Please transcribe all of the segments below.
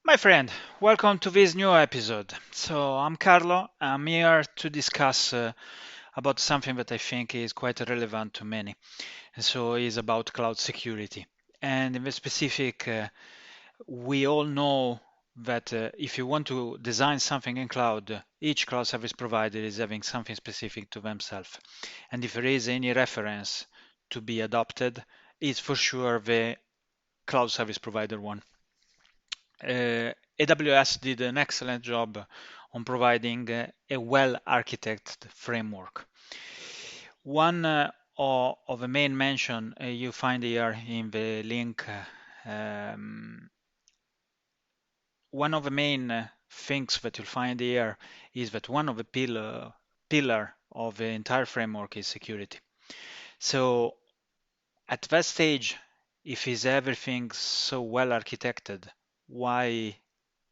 My friend, welcome to this new episode. So I'm Carlo. I'm here to discuss about something that I think is quite relevant to many. And so is about cloud security. And in the specific, we all know that if you want to design something in cloud, each cloud service provider is having something specific to themselves. And if there is any reference to be adopted, it's for sure the cloud service provider one. AWS did an excellent job on providing a well-architected framework. One of the main mention you find here in the link. Um, One of the main things that you'll find here is that one of the pillar of the entire framework is security. So at that stage, if is everything so well architected, why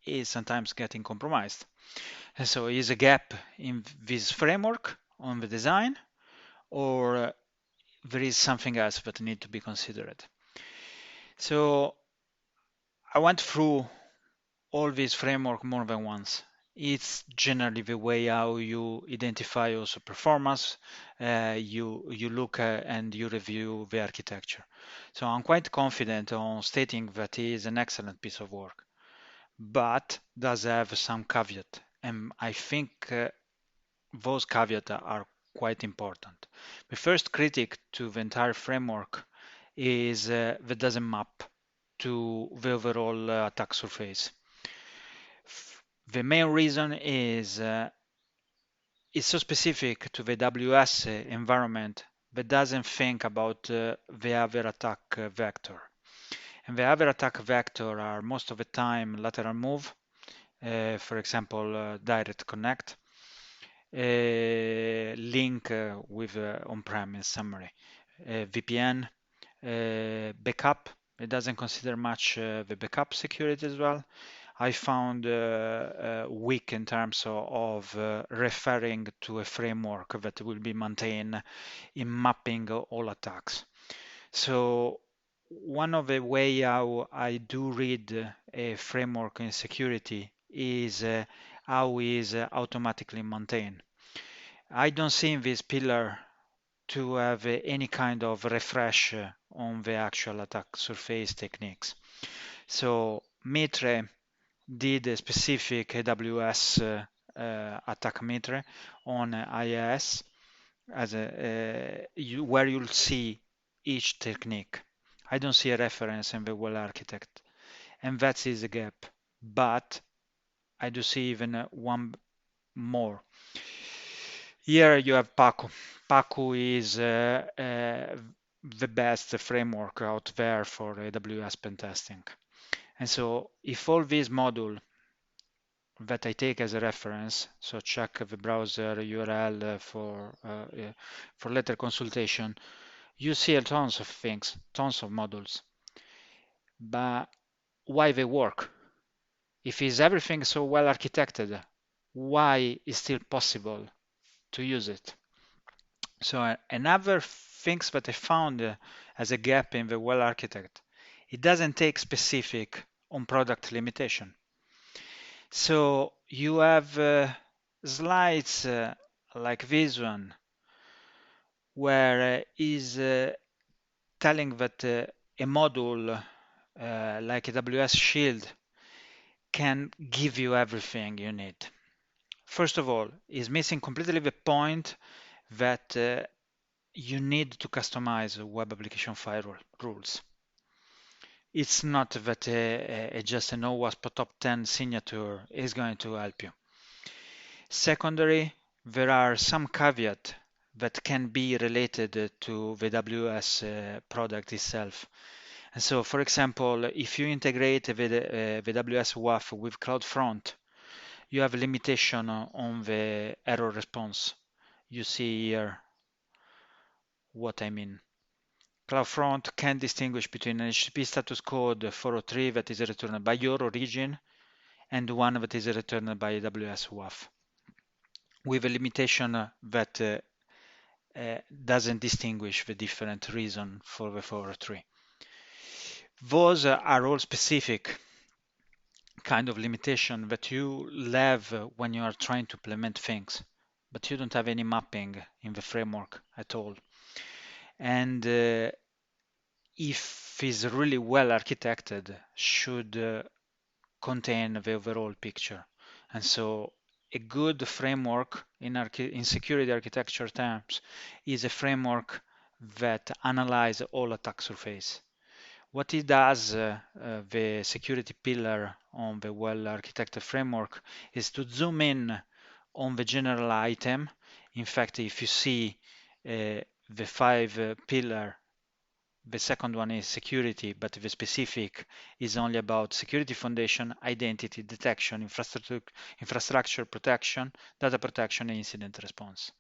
is sometimes getting compromised? And so is a gap in this framework on the design, or there is something else that need to be considered. So I went through all this framework more than once. It's generally the way how you identify also performance, you look and you review the architecture. So I'm quite confident on stating that it is an excellent piece of work, but does have some caveat, and I think those caveats are quite important. The first critic to the entire framework is that doesn't map to the overall attack surface. The main reason is it's so specific to the AWS environment that doesn't think about the other attack vector. And the other attack vector are most of the time lateral move, for example, direct connect, link with on-prem in summary, VPN, backup. It doesn't consider much the backup security as well. I found weak in terms of referring to a framework that will be maintained in mapping all attacks. So one of the way how I do read a framework in security is how is automatically maintained. I don't see in this pillar to have any kind of refresh on the actual attack surface techniques. So Mitre did a specific AWS attack meter on IIS where you'll see each technique. I don't see a reference in the WellArchitect, and that is a gap. But I do see even one more. Here you have Paco. Paco is the best framework out there for AWS pen testing. And so if all these modules that I take as a reference, so check the browser URL for later consultation, you see tons of things, tons of modules. But why they work? If is everything so well architected, why is still possible to use it? So another things that I found as a gap in the well architect, it doesn't take specific on product limitation. So you have slides like this one where is telling that a module like AWS Shield can give you everything you need. First of all, is missing completely the point that you need to customize web application firewall rules. It's not that just an OWASP top 10 signature is going to help you. Secondary, there are some caveats that can be related to the AWS product itself. And so, for example, if you integrate the AWS WAF with CloudFront, you have a limitation on the error response. You see here what I mean. CloudFront can distinguish between an HTTP status code 403 that is returned by your origin and one that is returned by AWS WAF, with a limitation that doesn't distinguish the different reason for the 403. Those are all specific kind of limitation that you have when you are trying to implement things, but you don't have any mapping in the framework at all. And if it's really well architected, should contain the overall picture. And so a good framework in security architecture terms is a framework that analyzes all attack surface. What it does, the security pillar on the well-architected framework, is to zoom in on the general item. In fact, if you see the five pillar, the second one is security, but the specific is only about security foundation, identity detection, infrastructure protection, data protection, and incident response.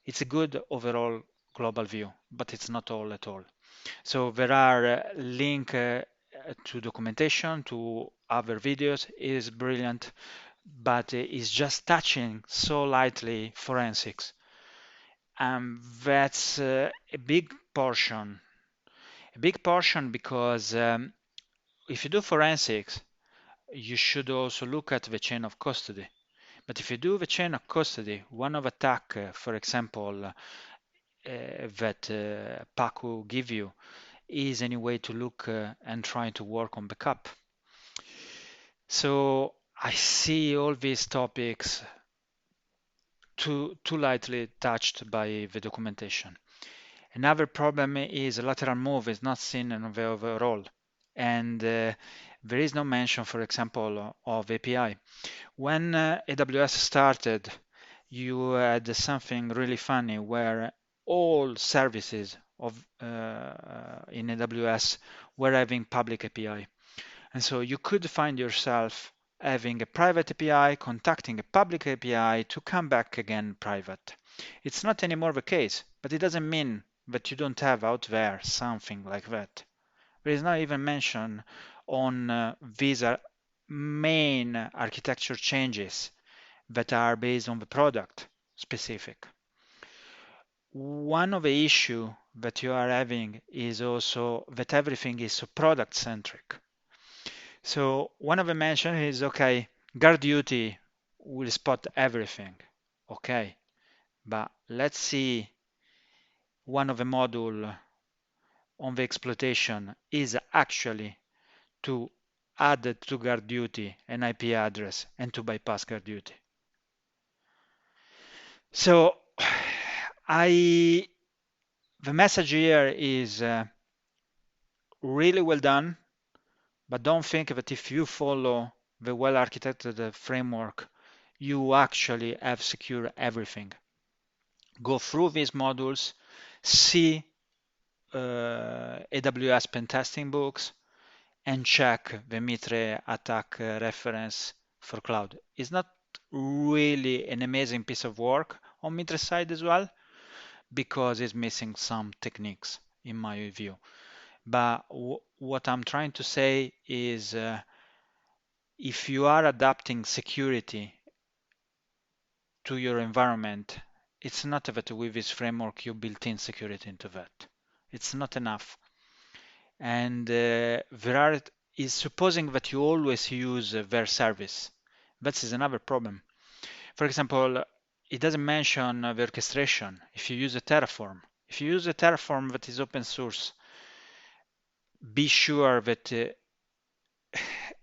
It's a good overall global view, but it's not all at all. So there are links to documentation, to other videos. It is brilliant, but it's just touching so lightly forensics. That's a big portion. A big portion because if you do forensics, you should also look at the chain of custody. But if you do the chain of custody, one of attack, for example, that Paco give you is any way to look and try to work on backup. So I see all these topics too lightly touched by the documentation. Another problem is lateral move is not seen in the overall, and there is no mention, for example, of API. When AWS started, you had something really funny where all services in AWS were having public API. And so you could find yourself having a private API, contacting a public API to come back again private. It's not anymore the case, but it doesn't mean that you don't have out there something like that. There is not even mention on these main architecture changes that are based on the product specific. One of the issue that you are having is also that everything is so product centric. So one of the mention is, okay, guard duty will spot everything. Okay, but let's see one of the module on the exploitation is actually to add to guard duty an IP address and to bypass guard duty. So the message here is really well done, but don't think that if you follow the well-architected framework, you actually have secure everything. Go through these modules, see AWS pen testing books, and check the Mitre attack reference for cloud. It's not really an amazing piece of work on Mitre side as well, because it's missing some techniques in my view. But what I'm trying to say is if you are adapting security to your environment, it's not that with this framework you built in security into that. It's not enough. And is supposing that you always use their service. That is another problem. For example, it doesn't mention the orchestration. If you use a Terraform, that is open source, be sure that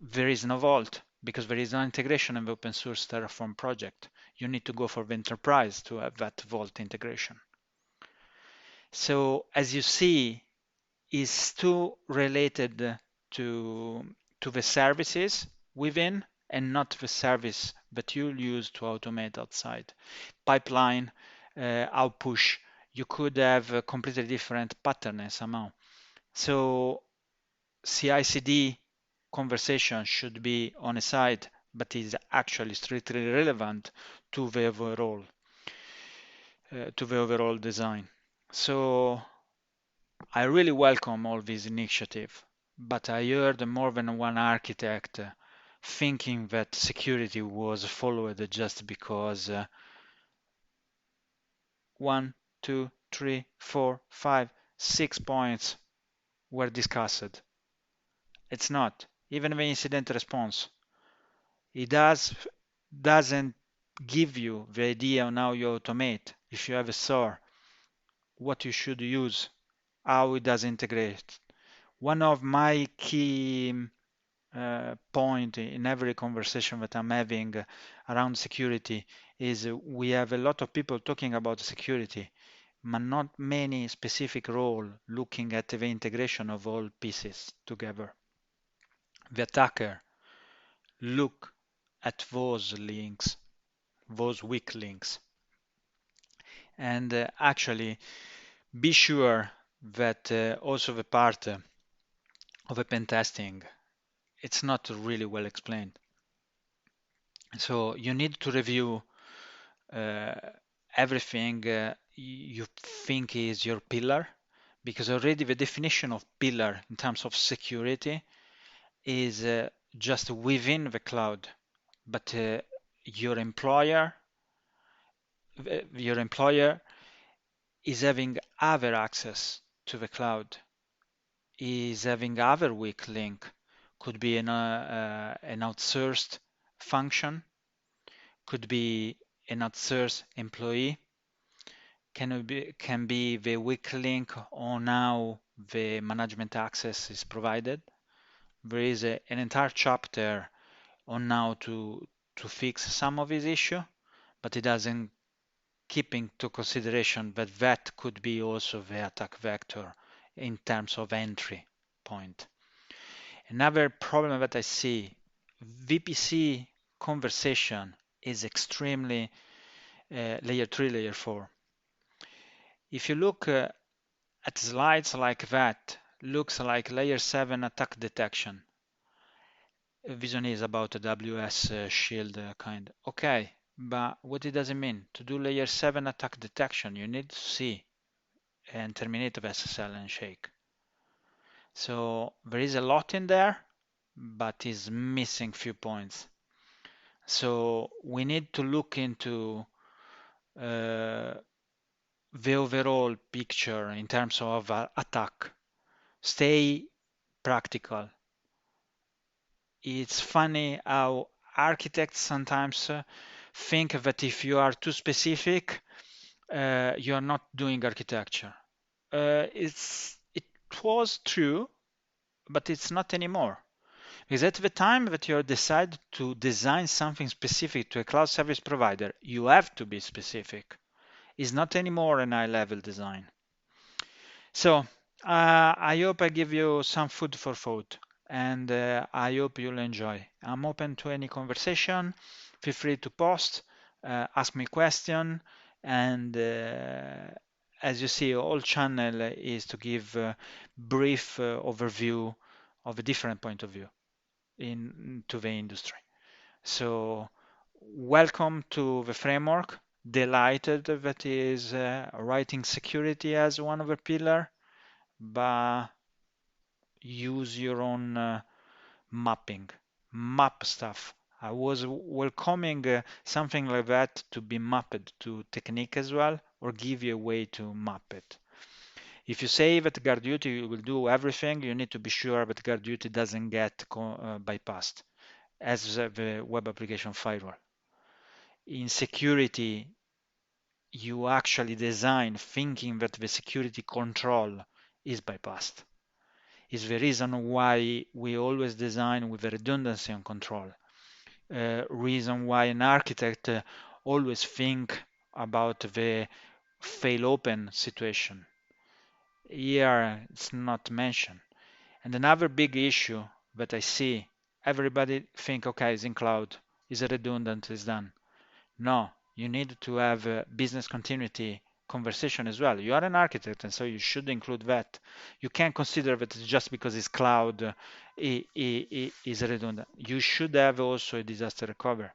there is no vault because there is no integration in the open source Terraform project. You need to go for the enterprise to have that vault integration. So as you see, is too related to the services within and not the service that you'll use to automate outside. Pipeline, outpush, you could have a completely different pattern somehow. So CI/CD conversation should be on a side, but is actually strictly relevant to the overall design. So I really welcome all these initiatives, but I heard more than one architect thinking that security was followed just because 1, 2, 3, 4, 5, 6 points were discussed. It's not. Even the incident response. It doesn't give you the idea on how you automate. If you have a store, what you should use, how it does integrate. One of my key point in every conversation that I'm having around security is we have a lot of people talking about security, but not many specific role looking at the integration of all pieces together. The attacker look at those links, those weak links, and actually be sure that also the part of a pen testing, it's not really well explained. So you need to review uh, everything you think is your pillar, because already the definition of pillar in terms of security is just within the cloud, but your employer is having other access to the cloud, is having other weak link, could be an outsourced function, could be an outsourced employee, can be the weak link on how the management access is provided. There is an entire chapter on how to fix some of these issues, but it doesn't keep into consideration that that could be also the attack vector in terms of entry point. Another problem that I see, VPC conversation is extremely layer 3, layer 4. If you look at slides like that, looks like layer 7 attack detection. Vision is about AWS shield kind. Okay, but what it does it mean? To do layer 7 attack detection, you need to see and terminate the SSL and shake. So there is a lot in there, but is missing few points. So we need to look into the overall picture in terms of attack. Stay practical. It's funny how architects sometimes think that if you are too specific, you are not doing architecture. It was true, but it's not anymore. Because at the time that you decide to design something specific to a cloud service provider, you have to be specific. It's not anymore an high-level design. So I hope I give you some food for thought, and I hope you'll enjoy. I'm open to any conversation. Feel free to post, ask me question, and as you see, all channel is to give a brief overview of a different point of view into the industry. So welcome to the framework. Delighted that is writing security as one of the pillar, but use your own mapping, map stuff. I was welcoming something like that to be mapped to technique as well, or give you a way to map it. If you say that guard duty will do everything, you need to be sure that guard duty doesn't get bypassed as the web application firewall. In security, you actually design thinking that the security control is bypassed. Is the reason why we always design with the redundancy and control. Reason why an architect always think about the fail open situation. Here it's not mentioned. And another big issue that I see, everybody think, okay, it's in cloud, is redundant, is done. No, you need to have a business continuity conversation as well. You are an architect, and so you should include that. You can't consider that just because it's cloud is redundant. You should have also a disaster recovery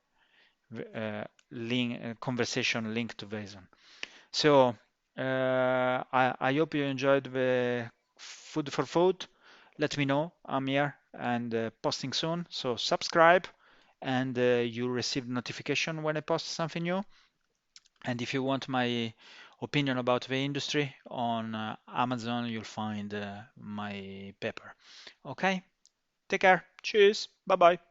conversation linked to Vason. So I hope you enjoyed the food for thought. Let me know. I'm here and posting soon. So subscribe and you receive notification when I post something new. And if you want my opinion about the industry on Amazon, you'll find my paper. Okay, take care. Cheers. Bye bye.